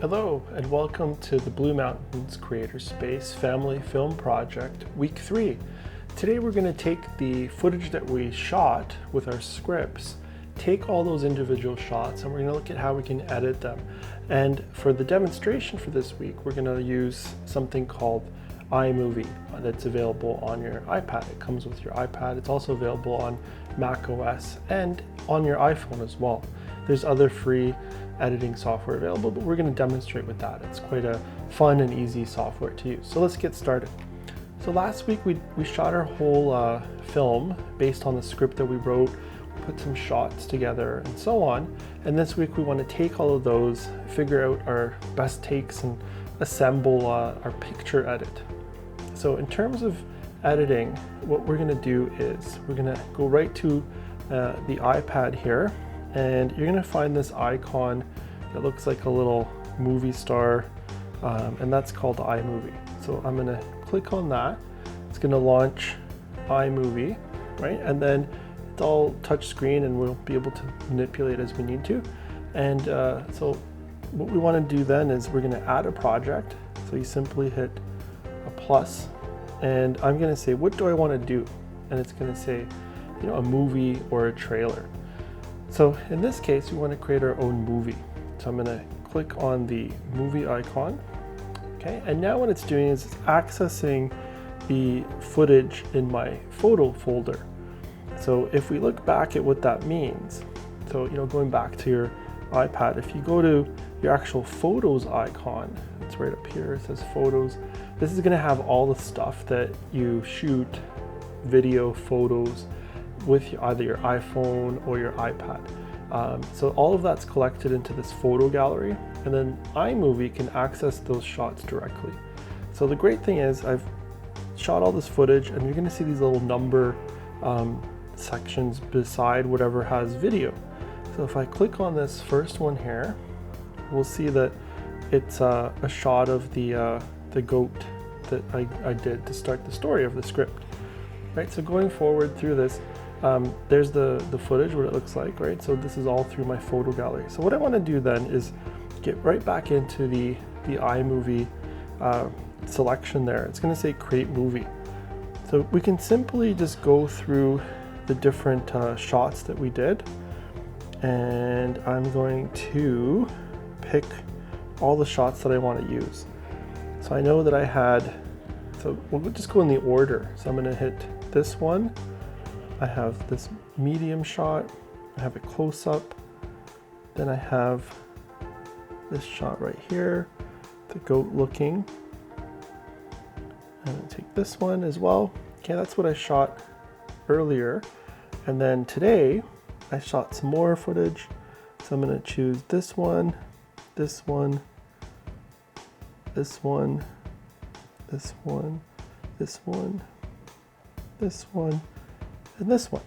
Hello and welcome to the Blue Mountains Creator Space Family Film Project Week 3. Today we're going to take the footage that we shot with our scripts, take all those individual shots, and we're going to look at how we can edit them. And for the demonstration for this week, we're going to use something called iMovie that's available on your iPad. It comes with your iPad. It's also available on Mac OS and on your iPhone as well. There's other free editing software available, but we're going to demonstrate with that. It's quite a fun and easy software to use. So let's get started. So last week we shot our whole film based on the script that we wrote, put some shots together and so on. And this week we want to take all of those, figure out our best takes and assemble our picture edit. So in terms of editing, what we're going to do is we're going to go right to the iPad here, and you're going to find this icon that looks like a little movie star, and that's called iMovie. So I'm going to click on that. It's going to launch iMovie, right? And then it's all touch screen and we'll be able to manipulate as we need to. And so what we want to do then is we're going to add a project. So you simply hit a plus, and I'm going to say, what do I want to do? And it's going to say, a movie or a trailer. So in this case, we want to create our own movie. So I'm going to click on the movie icon. Okay, and now what it's doing is it's accessing the footage in my photo folder. So if we look back at what that means, so going back to your iPad, if you go to your actual photos icon, it's right up here, it says photos. This is going to have all the stuff that you shoot, video, photos, with either your iPhone or your iPad. So all of that's collected into this photo gallery, and then iMovie can access those shots directly. So the great thing is I've shot all this footage, and you're going to see these little number sections beside whatever has video. So if I click on this first one here, we'll see that it's a shot of the goat that I did to start the story of the script. Right, so going forward through this, there's the footage, what it looks like, right? So this is all through my photo gallery. So what I want to do then is get right back into the iMovie selection there. It's going to say create movie. So we can simply just go through the different shots that we did, and I'm going to pick all the shots that I want to use. So I know that I had, so we'll just go in the order. So I'm going to hit this one. I have this medium shot, I have a close-up, then I have this shot right here, the goat looking. I'm going to take this one as well. Okay, that's what I shot earlier. And then today I shot some more footage. So I'm going to choose this one, this one, this one, this one, this one, this one, and this one.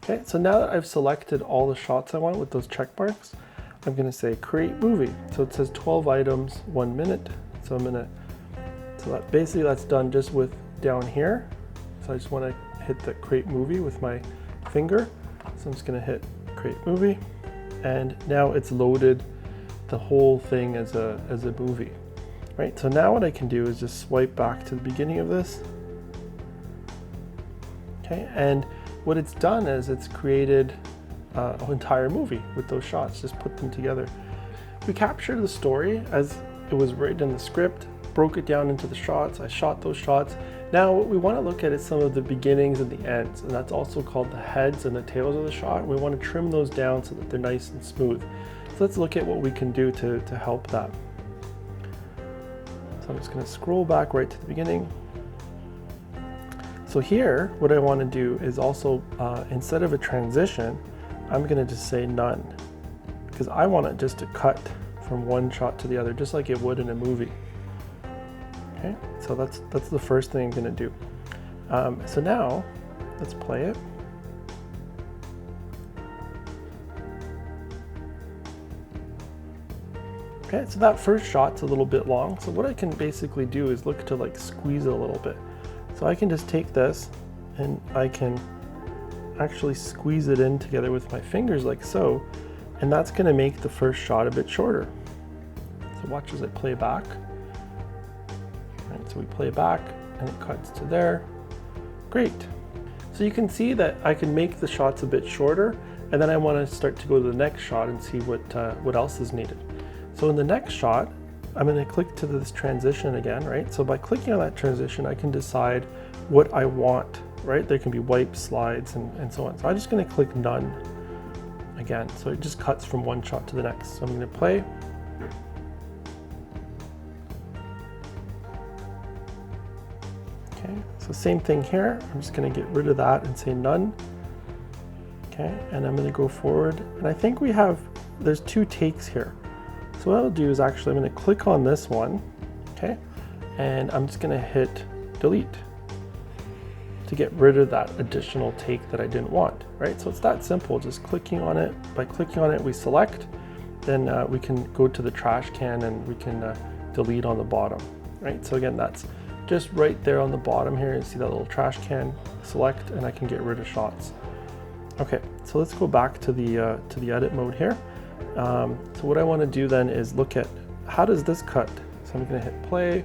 Okay, so now that I've selected all the shots I want with those check marks, I'm going to say create movie. So it says 12 items, 1 minute. So I'm going to, so that basically that's done just with down here. So I just want to hit the create movie with my finger. So I'm just going to hit create movie, and now it's loaded the whole thing as a movie. Right, so now what I can do is just swipe back to the beginning of this. Okay, and what it's done is it's created an entire movie with those shots, just put them together. We captured the story as it was written in the script, broke it down into the shots, I shot those shots. Now what we want to look at is some of the beginnings and the ends, and that's also called the heads and the tails of the shot. We want to trim those down so that they're nice and smooth. So let's look at what we can do to help that. So I'm just going to scroll back right to the beginning. So here, what I want to do is also, instead of a transition, I'm going to just say none, because I want it just to cut from one shot to the other, just like it would in a movie. Okay, so that's the first thing I'm going to do. So now, let's play it. Okay, so that first shot's a little bit long, so what I can basically do is look to like squeeze it a little bit. So I can just take this and I can actually squeeze it in together with my fingers like so, and that's going to make the first shot a bit shorter. So watch as I play back. Right, so we play back and it cuts to there. Great. So you can see that I can make the shots a bit shorter, and then I want to start to go to the next shot and see what else is needed. So in the next shot, I'm going to click to this transition again, right? So by clicking on that transition, I can decide what I want, right? There can be wipes, slides, and so on. So I'm just going to click none again. So it just cuts from one shot to the next. So I'm going to play. Okay, so same thing here. I'm just going to get rid of that and say none. Okay, and I'm going to go forward. And I think there's 2 takes here. So what I'll do is actually I'm going to click on this one, okay, and I'm just going to hit delete to get rid of that additional take that I didn't want, right? So it's that simple, just clicking on it. By clicking on it, we select, then we can go to the trash can and we can delete on the bottom, right? So again, that's just right there on the bottom here. You see that little trash can, select, and I can get rid of shots. Okay, so let's go back to the edit mode here. So what I want to do then is look at how does this cut. So I'm going to hit play.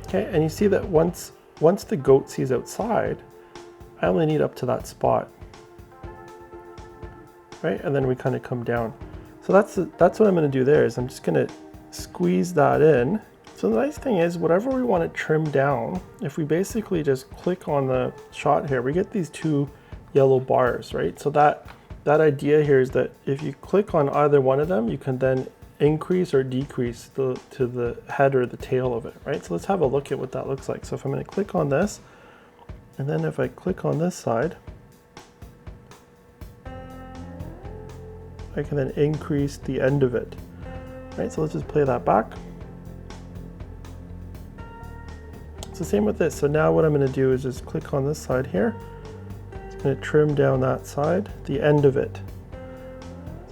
Okay, and you see that once the goat sees outside, I only need up to that spot, right? And then we kind of come down. So that's what I'm going to do there is I'm just going to squeeze that in. So the nice thing is whatever we want to trim down, if we basically just click on the shot here, we get these 2 yellow bars, right? So that idea here is that if you click on either one of them, you can then increase or decrease to the head or the tail of it, right? So let's have a look at what that looks like. So if I'm going to click on this, and then if I click on this side, I can then increase the end of it, right? So let's just play that back. It's the same with this. So now what I'm going to do is just click on this side here. It's going to trim down that side, the end of it.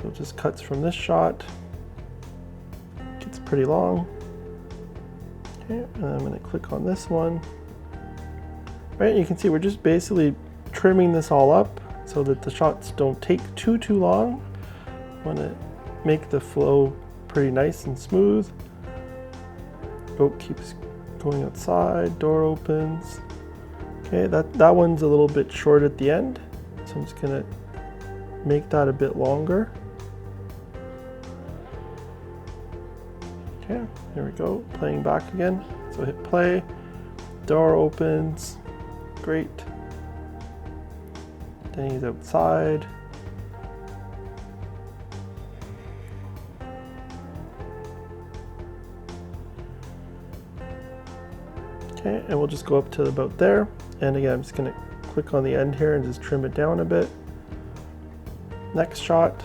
So it just cuts from this shot. Gets pretty long. Okay, and I'm going to click on this one. Right, and you can see we're just basically trimming this all up so that the shots don't take too long. I want to make the flow pretty nice and smooth. Goat keeps going outside, door opens. Okay, that one's a little bit short at the end, so I'm just gonna make that a bit longer. Okay, here we go, playing back again. So hit play, door opens, great. Then he's outside. Okay, and we'll just go up to about there. And again, I'm just going to click on the end here and just trim it down a bit. Next shot.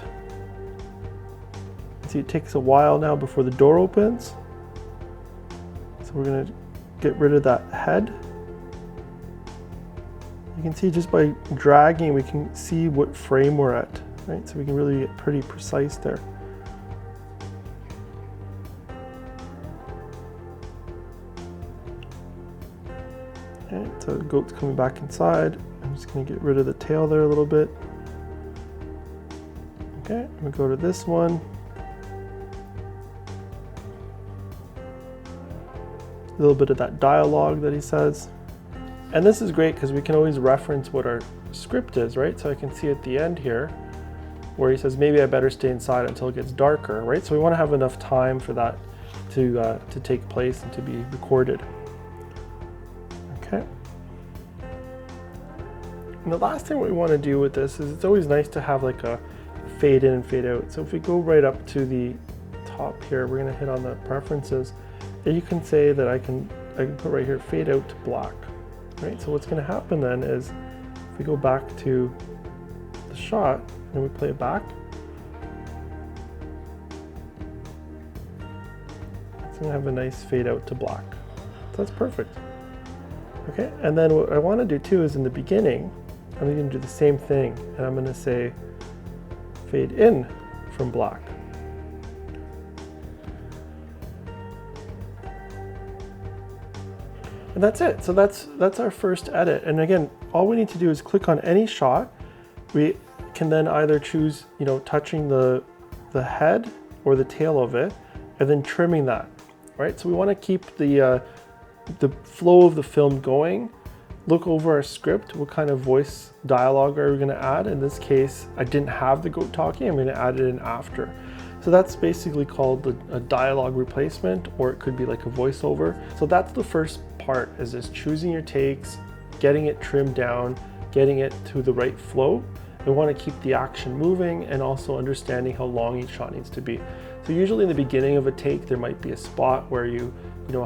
See, it takes a while now before the door opens. So we're going to get rid of that head. You can see just by dragging, we can see what frame we're at, right? So we can really get pretty precise there. Okay, so the goat's coming back inside. I'm just going to get rid of the tail there a little bit. Okay, I'm going to go to this one. A little bit of that dialogue that he says. And this is great because we can always reference what our script is, right? So I can see at the end here where he says, maybe I better stay inside until it gets darker, right? So we want to have enough time for that to take place and to be recorded. Okay. And the last thing we want to do with this is it's always nice to have like a fade in and fade out. So if we go right up to the top here, we're going to hit on the preferences. And you can say that I can put right here, fade out to black, right? So what's going to happen then is if we go back to the shot and we play it back, it's going to have a nice fade out to black. So that's perfect. Okay, and then what I want to do too is in the beginning, I'm going to do the same thing, and I'm going to say fade in from black. And that's it. So that's our first edit. And again, all we need to do is click on any shot. We can then either choose, touching the head or the tail of it, and then trimming that, right? So we want to keep the flow of the film going. Look over our script. What kind of voice dialogue are we going to add? In this case, I didn't have the goat talking. I'm going to add it in after. So that's basically called a dialogue replacement, or it could be like a voiceover. So that's the first part, is just choosing your takes, getting it trimmed down, getting it to the right flow. We want to keep the action moving and also understanding how long each shot needs to be. So usually in the beginning of a take, there might be a spot where you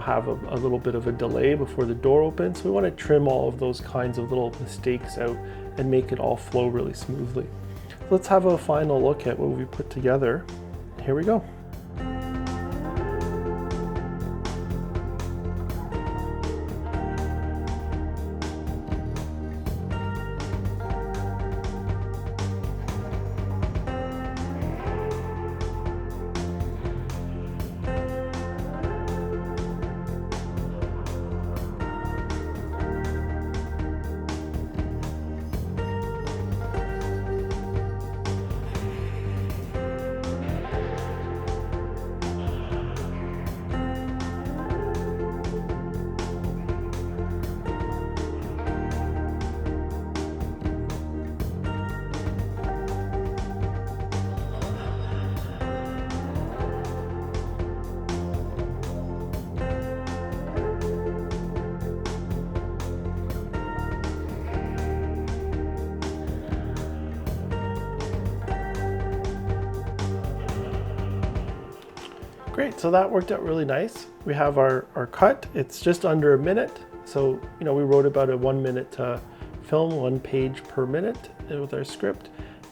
have a little bit of a delay before the door opens. So we want to trim all of those kinds of little mistakes out and make it all flow really smoothly. Let's have a final look at what we put together. Here we go. Great, so that worked out really nice. We have our cut. It's just under a minute. So, we wrote about a 1 minute film, 1 page per minute with our script.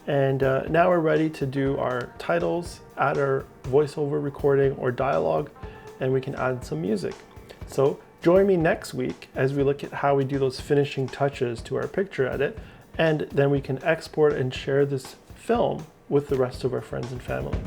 And now we're ready to do our titles, add our voiceover recording or dialogue, and we can add some music. So join me next week as we look at how we do those finishing touches to our picture edit, and then we can export and share this film with the rest of our friends and family.